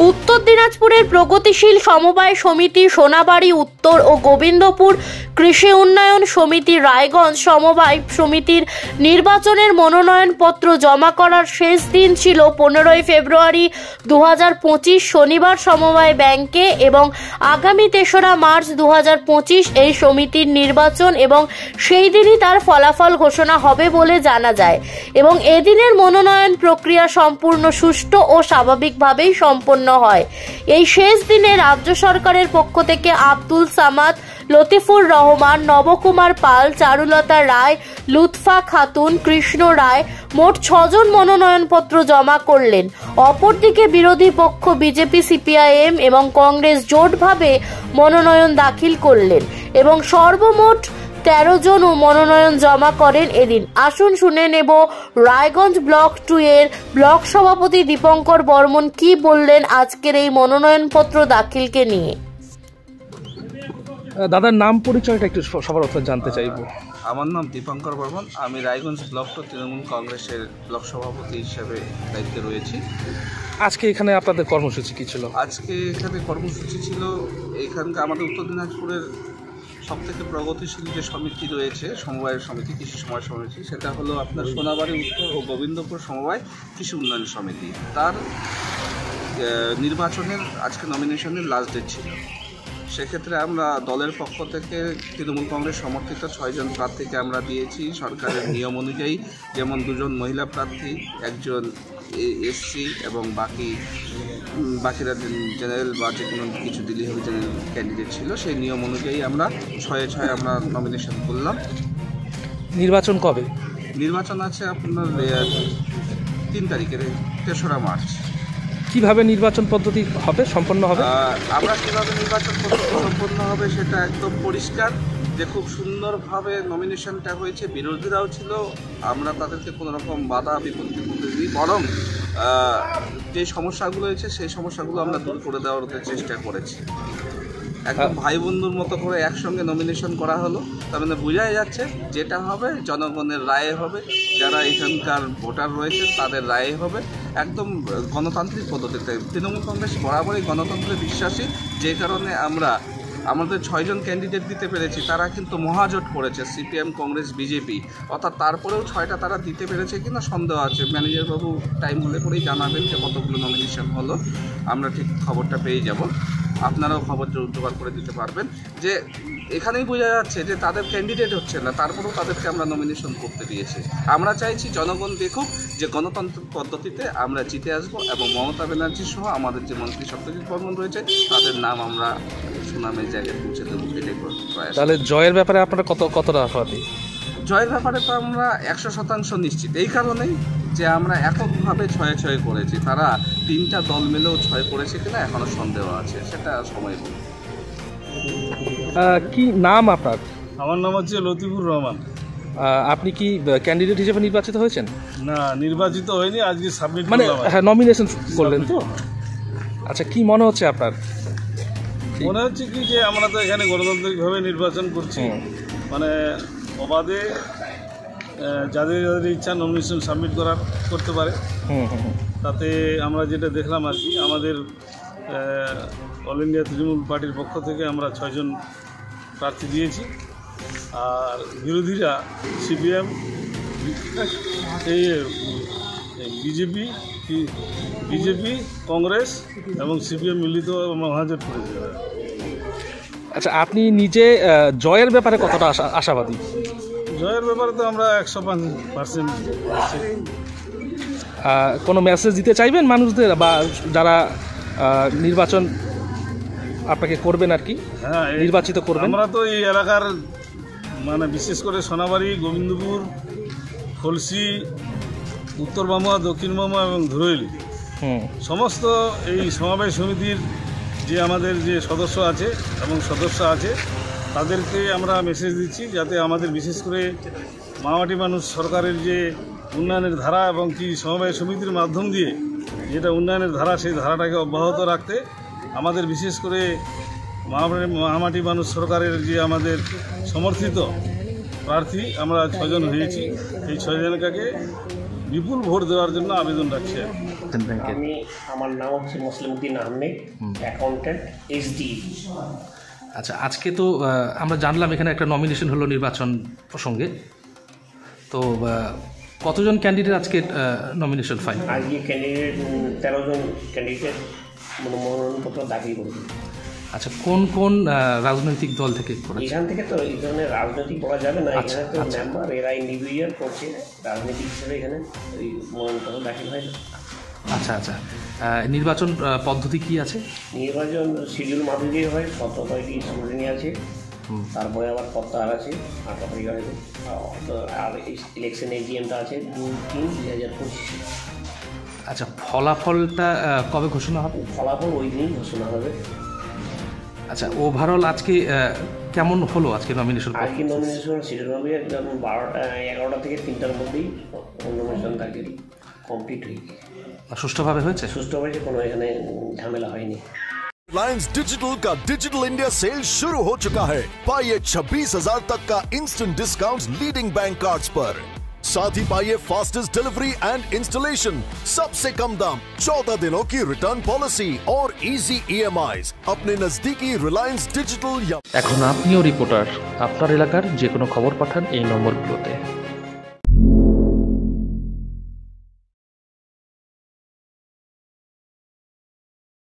উত্তর দিনাজপুরের প্রগতিশীল সমবায় সমিতি সোনাবাড়ি উত্তর ও গোবিন্দপুর কৃষি উন্নয়ন সমিতি রায়গঞ্জ সমবায় সমিতির নির্বাচনের মনোনয়নপত্র জমা করার শেষ দিন ছিল 15 ফেব্রুয়ারি 2025 শনিবার সমবায় ব্যাংকে এবং আগামী 3রা মার্চ 2025 এই সমিতির নির্বাচন এবং সেই দিনই তার ফলাফল ঘোষণা হবে বলে জানা যায় এবং এদিনের মনোনয়ন প্রক্রিয়া সম্পূর্ণ সুষ্ঠু ও স্বাভাবিকভাবেই সম্পন্ন হয়। এই শেষ দিনে রাজ্য সরকারের পক্ষ থেকে আব্দুল সামাদ, লতিফুর রহমান, নবকুমার পাল, চারুলতা রায়, লুৎফা খাতুন, কৃষ্ণ রায় মোট 6 জন মনোনয়নপত্র জমা করলেন। অপরদিকে বিরোধী পক্ষ বিজেপি, সিপিআইএম এবং কংগ্রেস জোটভাবে মনোনয়ন দাখিল করলেন এবং সর্বমোট 13 জন মনোনয়ন জমা করেন এদিন। আসুন শুনে নেব রায়গঞ্জ ব্লক 2 এর ব্লক সভাপতি দীপঙ্কর বর্মন কি বললেন আজকের এই মনোনয়নপত্র দাখিলকে নিয়ে। দাদার নাম পরিচয়টা একটু সবার অর্থে জানতে চাইবো। আমার নাম দীপঙ্কর বর্মন, আমি রায়গঞ্জ ব্লক 2 তৃণমূল কংগ্রেসের ব্লক সভাপতি হিসেবে দায়িত্বে রয়েছি। আজকে এখানে আপনাদের কর্মসূচি কি ছিল? আজকে এখানে কর্মসূচি ছিল, এখানকার আমাদের উত্তর দিনাজপুরের সবথেকে প্রগতিশীল যে সমিতি রয়েছে সমবায় সমিতি, কৃষি সমবায় সমিতি, সেটা হলো আপনার সোনাবাড়ি উত্তর ও গোবিন্দপুর সমবায় কৃষি উন্নয়ন সমিতি। তার নির্বাচনের আজকে নমিনেশনের লাস্ট ডেট ছিল। সেক্ষেত্রে আমরা দলের পক্ষ থেকে তৃণমূল কংগ্রেস সমর্থিত 6 জন প্রার্থীকে আমরা দিয়েছি সরকারের নিয়ম অনুযায়ী, যেমন 2 জন মহিলা প্রার্থী, 1 জন এসসি এবং বাকিরা জেনারেল বা যে কোনো কিছু দিলেই হবে জেনারেল ক্যান্ডিডেট ছিল। সেই নিয়ম অনুযায়ী আমরা 6 আমরা নমিনেশন করলাম। নির্বাচন কবে? নির্বাচন আছে আপনার 3 তারিখের 3রা মার্চ। কিভাবে নির্বাচন পদ্ধতি হবে সম্পন্ন হবে? আমরা কীভাবে নির্বাচন পদ্ধতি সম্পন্ন হবে সেটা একদম পরিষ্কার, যে খুব সুন্দরভাবে নমিনেশনটা হয়েছে। বিরোধীরাও ছিল, আমরা তাদেরকে কোনো রকম বাধা বিপত্তির মধ্যে দিই, বরং যে সমস্যাগুলো হয়েছে সেই সমস্যাগুলো আমরা দূর করে দেওয়ার চেষ্টা করেছি। একদম ভাই বন্ধুর মতো করে একসঙ্গে নমিনেশন করা হলো। তার মানে বোঝাই যাচ্ছে যেটা হবে জনগণের রায়ে হবে, যারা এখানকার ভোটার রয়েছে তাদের রায়ে হবে, একদম গণতান্ত্রিক পদ্ধতিতে। তৃণমূল কংগ্রেস বরাবরই গণতন্ত্রে বিশ্বাসী, যে কারণে আমরা আমাদের 6 জন ক্যান্ডিডেট দিতে পেরেছি। তারা কিন্তু মহাজোট করেছে, সিপিএম, কংগ্রেস, বিজেপি, অর্থাৎ তারপরেও 6টা তারা দিতে পেরেছে কিনা সন্দেহ আছে। ম্যানেজারবাবু টাইম হলে পরেই জানাবেন যে কতগুলো নমিনেশন হলো, আমরা ঠিক খবরটা পেয়ে যাব। আপনারাও খবর জোগাড় করে দিতে পারবেন। যে এখানেই বোঝা যাচ্ছে যে তাদের ক্যান্ডিডেট হচ্ছে না, তারপরেও তাদেরকে আমরা নমিনেশন করতে দিয়েছি। আমরা চাইছি জনগণ দেখুক যে গণতান্ত্রিক পদ্ধতিতে আমরা জিতে আসবো এবং মমতা ব্যানার্জি সহ আমাদের যে মন্ত্রী সত্যজিৎ বর্মন রয়েছে তাদের নাম আমরা সুনামের জায়গায় পৌঁছে দেবো। তাহলে জয়ের ব্যাপারে আপনারা কতটা আশাবাদী? জয়ের ব্যাপারে তো আমরা 100% নিশ্চিত, এই কারণেই যে আমরা এককভাবে 6 করেছি। তারা 3টা দল মিলেও 6 করেছে কিনা এখনো সন্দেহ আছে, সেটা সময় বলবে। কি নাম আপনার? আমার নাম হচ্ছে লতিফুর রহমান। আপনি কি ক্যান্ডিডেট হিসেবে নির্বাচিত হয়েছেন? না, নির্বাচিত হয়নি, আজকে সাবমিট মানে করলাম। হ্যাঁ, নমিনেশন করলেন তো? আচ্ছা, কি মনে হচ্ছে আপনার? মনে হচ্ছে কি যে আমরা তো এখানে গণতান্ত্রিকভাবে নির্বাচন করছি, মানে অবাধে যাদের যাদের ইচ্ছা নমিনেশন সাবমিট করতে পারে। তাতে আমরা যেটা দেখলাম আর কি, আমাদের অল ইন্ডিয়া তৃণমূল পার্টির পক্ষ থেকে আমরা 6 জন প্রার্থী দিয়েছি, আর বিরোধীরা সিপিএম, বিজেপি, কংগ্রেস এবং সিপিএম মিলিত মহাজোট করেছে। আচ্ছা, আপনি নিজে জয়ের ব্যাপারে কতটা আশাবাদী? জয়ের ব্যাপারে তো আমরা 100%। কোনো মেসেজ দিতে চাইবেন মানুষদের বা যারা নির্বাচন আপনাকে করবেন আর কি? হ্যাঁ, নির্বাচিত করবেন। আমরা তো এই এলাকার মানে বিশেষ করে সোনাবাড়ি, গোবিন্দপুর, খলসি, উত্তর মামা, দক্ষিণ মামা এবং ধুরইলি সমস্ত এই সমবায় সমিতির যে আমাদের যে সদস্য আছে এবং সদস্য আছে তাদেরকে আমরা মেসেজ দিচ্ছি, যাতে আমাদের বিশেষ করে মামাটি মানুষ সরকারের যে উন্নয়নের ধারা এবং কি সমবায় সমিতির মাধ্যম দিয়ে যেটা উন্নয়নের ধারা, সেই ধারাটাকে অব্যাহত রাখতে আমাদের বিশেষ করে মামাটি মানুষ সরকারের যে আমাদের সমর্থিত প্রার্থী আমরা 6 জন হয়েছি। এই 6 জনকে বিপুল ভোট দেওয়ার জন্য আবেদন রাখছি। আমি আমার নাম হচ্ছে মুসলিমউদ্দিন আহমেদ, অ্যাকাউন্ট্যান্ট এসডি। আচ্ছা, আজকে তো আমরা জানলাম এখানে একটা নমিনেশন হলো নির্বাচন প্রসঙ্গে, তো কতজন ক্যান্ডিডেট আজকে নমিনেশন ফাইল? আজকে ক্যান্ডিডেট 13 জন ক্যান্ডিডেট মনোনয়নপত্র দাখিল করেছে। আচ্ছা, কোন কোন রাজনৈতিক দল থেকে করেছে? এখান থেকে তো এই ধরনের রাজনৈতিক বলা যাবে না, এখানে তো মেম্বার এরা ইন্ডিভিজুয়াল করছে, রাজনৈতিক হিসেবে এখানে ওই মনোনয়নপত্র দাখিল হয় না। আচ্ছা আচ্ছা, নির্বাচন পদ্ধতি কি আছে? নির্বাচন শিডিউল মাফিক হয়, 17টি স্ক্রুটিনি আছে, তারপরে আবার প্রত্যাহার আছে 18 তারিখ আছে, আর ইলেকশন এজিএমটা আছে 2/3/2025। আচ্ছা, ফলাফলটা কবে ঘোষণা হবে? ফলাফল ওই দিনই ঘোষণা হবে। আচ্ছা, ওভারঅল আজকে কেমন হলো আজকে নমিনেশন? আজকে নমিনেশন শিডিউল হবে একদম 11টা থেকে 3টার মধ্যেই নমিনেশন দাখিল কমপ্লিট হয়ে গিয়ে সুষ্ঠুভাবে হয়েছে? সুষ্ঠুভাবে কোনো এখানে ঝামেলা হয়নি। रिलायंस डिजिटल का डिजिटल इंडिया सेल शुरू हो चुका है। पाइए 26,000 तक का instant discount leading bank cards पर। साथ ही पाइए फास्टेस्ट डिलीवरी एंड इंस्टॉलेशन, सबसे कम दाम, 14 दिनों की रिटर्न पॉलिसी और इजी EMIs अपने नजदीकी रिलायंस डिजिटल। এখন আপনিও রিপোর্টার, আপনার এলাকার যে কোনো খবর পাঠান এই নম্বরগুলোতে।